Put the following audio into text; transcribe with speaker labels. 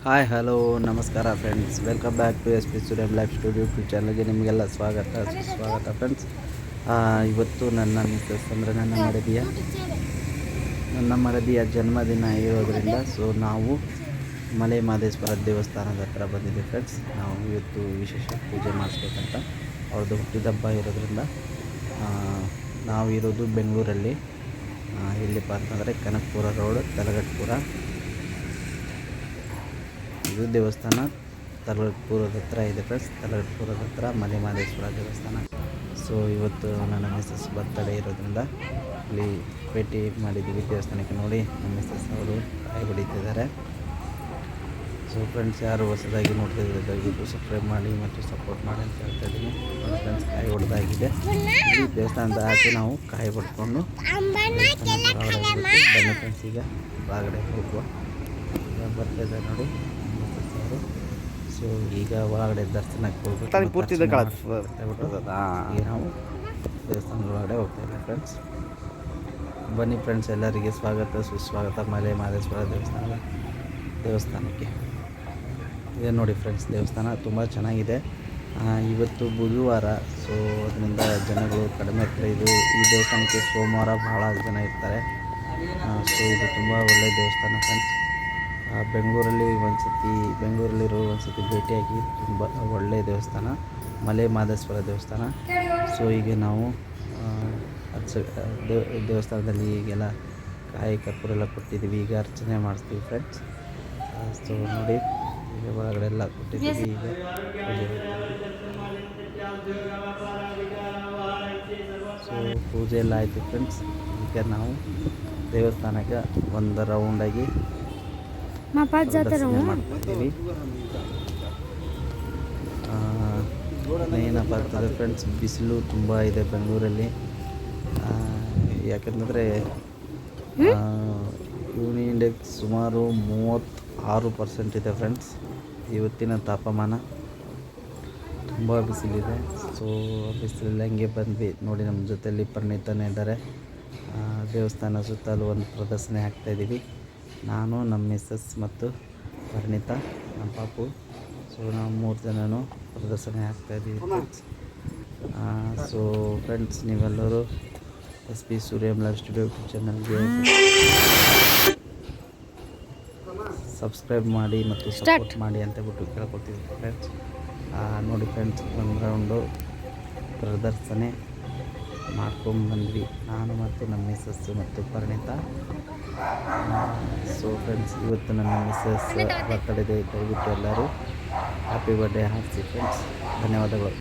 Speaker 1: Hi hello ನಮಸ್ಕಾರ friends, welcome back to S P studio life studio YouTube ಚಾನಲ್ಗೆ ನಿಮಗೆಲ್ಲ ಸುಸ್ವಾಗತ ಫ್ರೆಂಡ್ಸ್. ಇವತ್ತು ನನ್ನ ಮಿಸಸ್ ಅಂದರೆ ನನ್ನ ಮಡದಿಯ ಜನ್ಮದಿನ ಇರೋದರಿಂದ ನಾವು ಮಲೆ ಮಹದೇಶ್ವರ ದೇವಸ್ಥಾನದ ಹತ್ರ ಬಂದಿದ್ದೀವಿ ಫ್ರೆಂಡ್ಸ್. ನಾವು ಇವತ್ತು ವಿಶೇಷ ಪೂಜೆ ಮಾಡಿಸ್ಬೇಕಂತ. ಅವ್ರದ್ದು ಹುಟ್ಟಿದಬ್ಬ ಇರೋದ್ರಿಂದ ನಾವು ಇರೋದು ಬೆಂಗಳೂರಲ್ಲಿ. ಎಲ್ಲಿಪ್ಪ ಅಂತಂದರೆ ಕನಕಪುರ ರೋಡ್, ತಲಗಟ್ಪುರ. ಇದು ದೇವಸ್ಥಾನ ತಲಗಟ್ಪುರದ ಹತ್ರ ಇದೆ ಫ್ರೆಂಡ್ಸ್. ತಲಗಟ್ಪುರದ ಹತ್ರ ಮಲೆ ಮಹದೇಶ್ವರ ದೇವಸ್ಥಾನ. ಸೊ ಇವತ್ತು ನನ್ನ ಮಿಸಸ್ ಬರ್ತಡೇ ಇರೋದ್ರಿಂದ ಇಲ್ಲಿ ಭೇಟಿ ಮಾಡಿದ್ದೀವಿ ದೇವಸ್ಥಾನಕ್ಕೆ. ನೋಡಿ, ನಮ್ಮ ಮಿಸಸ್ ಅವರು ಕಾಯಿ ಹೊಡಿತಿದ್ದಾರೆ. ಸೊ ಫ್ರೆಂಡ್ಸ್, ಯಾರು ಹೊಸದಾಗಿ ನೋಡ್ತಿದ್ದಾರೆ ದಯವಿಟ್ಟು ಸಬ್ಸ್ಕ್ರೈಬ್ ಮಾಡಿ ಮತ್ತು ಸಪೋರ್ಟ್ ಮಾಡಿ ಅಂತ ಹೇಳ್ತಾ ಇದ್ದೀನಿ. ಫ್ರೆಂಡ್ಸ್, ಕಾಯಿ ಹೊಡೆದಾಗಿದೆ. ಈ ದೇವಸ್ಥಾನದ ಆಚೆ ನಾವು ಕಾಯಿ ಹೊಡ್ಕೊಂಡು ಬನ್ನಿ ಫ್ರೆಂಡ್ಸ್, ಈಗ ಒಳಗಡೆ ಹೋಗುವ. ಈಗ ಬರ್ತಾಯಿದ್ದಾರೆ ನೋಡಿ ಅವರು. ಸೊ ಈಗ ಒಳಗಡೆ ದರ್ಶನಕ್ಕೆ ಹೋಗ್ಬಿಟ್ಟು ಈಗ ನಾವು ದೇವಸ್ಥಾನದ ಒಳಗಡೆ ಹೋಗ್ತಾ ಇದ್ದೀವಿ ಫ್ರೆಂಡ್ಸ್. ಬನ್ನಿ ಫ್ರೆಂಡ್ಸ್, ಎಲ್ಲರಿಗೆ ಸುಸ್ವಾಗತ ಮಲೆ ಮಹದೇಶ್ವರ ದೇವಸ್ಥಾನಕ್ಕೆ. ಇದೆ ನೋಡಿ ಫ್ರೆಂಡ್ಸ್, ದೇವಸ್ಥಾನ ತುಂಬ ಚೆನ್ನಾಗಿದೆ. ಇವತ್ತು ಬುಧವಾರ, ಸೊ ಅದರಿಂದ ಜನಗಳು ಕಡಿಮೆ ಇರ್ತಾರೆ. ಈ ದೇವಸ್ಥಾನಕ್ಕೆ ಸೋಮವಾರ ಭಾಳ ಜನ ಇರ್ತಾರೆ. ಸೊ ಇದು ತುಂಬ ಒಳ್ಳೆಯ ದೇವಸ್ಥಾನ ಫ್ರೆಂಡ್ಸ್. ಬೆಂಗಳೂರಲ್ಲಿರೋ ಒಂದ್ಸತಿ ಭೇಟಿಯಾಗಿ, ತುಂಬ ಒಳ್ಳೆಯ ದೇವಸ್ಥಾನ ಮಲೆ ಮಹದೇಶ್ವರ ದೇವಸ್ಥಾನ. ಸೊ ಈಗ ನಾವು ದೇವಸ್ಥಾನದಲ್ಲಿ ಈಗೆಲ್ಲ ಕಾಯಿ ಕರ್ಪೂರ ಎಲ್ಲ ಕೊಟ್ಟಿದ್ದೀವಿ. ಈಗ ಅರ್ಚನೆ ಮಾಡಿಸ್ತೀವಿ ಫ್ರೆಂಡ್ಸ್. ಸೊ ನೋಡಿ, ಈಗ ಒಳಗಡೆ ಎಲ್ಲ ಕೊಟ್ಟಿದ್ದೀವಿ. ಈಗ ಸೊ ಪೂಜೆ ಎಲ್ಲ ಆಯಿತು ಫ್ರೆಂಡ್ಸ್. ಈಗ ನಾವು ದೇವಸ್ಥಾನಕ್ಕೆ ಒಂದು ರೌಂಡಾಗಿ ಮಾಡ್ತೀವಿ. ಏನಪ್ಪ ಅಂತಂದರೆ ಫ್ರೆಂಡ್ಸ್, ಬಿಸಿಲು ತುಂಬ ಇದೆ ಬೆಂಗಳೂರಲ್ಲಿ. ಯಾಕಂದರೆ ಯೂನಿ ಇಂಡೆಕ್ಸ್ ಸುಮಾರು 36% ಇದೆ ಫ್ರೆಂಡ್ಸ್. ಇವತ್ತಿನ ತಾಪಮಾನ ತುಂಬ ಬಿಸಿಲಿದೆ. ಸೊ ಬಿಸಿಲಲ್ಲಿ ಹಂಗೆ ಬಂದ್ವಿ ನೋಡಿ. ನಮ್ಮ ಜೊತೆಯಲ್ಲಿ ಪರಿಣಿತನೇ ಇದ್ದಾರೆ. ದೇವಸ್ಥಾನ ಸುತ್ತಲೂ ಒಂದು ಪ್ರದರ್ಶನ ಹಾಕ್ತಾಯಿದ್ದೀವಿ. ನಾನು, ನಮ್ಮ ಮಿಸ್ಸಸ್ ಮತ್ತು ಪರಿಣಿತ, ನಮ್ಮ ಪಾಪು. ಸೊ ನಾವು 3 ಜನನೂ ಪ್ರದರ್ಶನ ಹಾಕ್ತಾಯಿದ್ದೀವಿ ಫ್ರೆಂಡ್ಸ್. ಸೊ ಫ್ರೆಂಡ್ಸ್, ನೀವೆಲ್ಲರೂ S P studio live studio YouTube ಚಾನಲ್ಗೆ ಸಬ್ಸ್ಕ್ರೈಬ್ ಮಾಡಿ ಮತ್ತು ಸಪೋರ್ಟ್ ಮಾಡಿ ಅಂತ ಬಿಟ್ಟು ಕೇಳ್ಕೊತೀವಿ ಫ್ರೆಂಡ್ಸ್. ನೋಡಿ ಫ್ರೆಂಡ್ಸ್, ಒಂದು ರೌಂಡು ಪ್ರದರ್ಶನ ಮಾಡ್ಕೊಂಡ್ಬಂದ್ವಿ ನಾನು ಮತ್ತು ನಮ್ಮ ಮಿಸ್ಸಸ್ ಮತ್ತು ಪರಿಣಿತ. ಸೊ ಫ್ರೆಂಡ್ಸ್, ಇವತ್ತು ನನ್ನ ಮಿಸ್ಸಸ್ ಬರ್ತಡೇ. ದಯವಿಟ್ಟು ಎಲ್ಲರೂ ಹ್ಯಾಪಿ ಬರ್ಡೇ ಹಾರಿಸಿ ಫ್ರೆಂಡ್ಸ್. ಧನ್ಯವಾದಗಳು.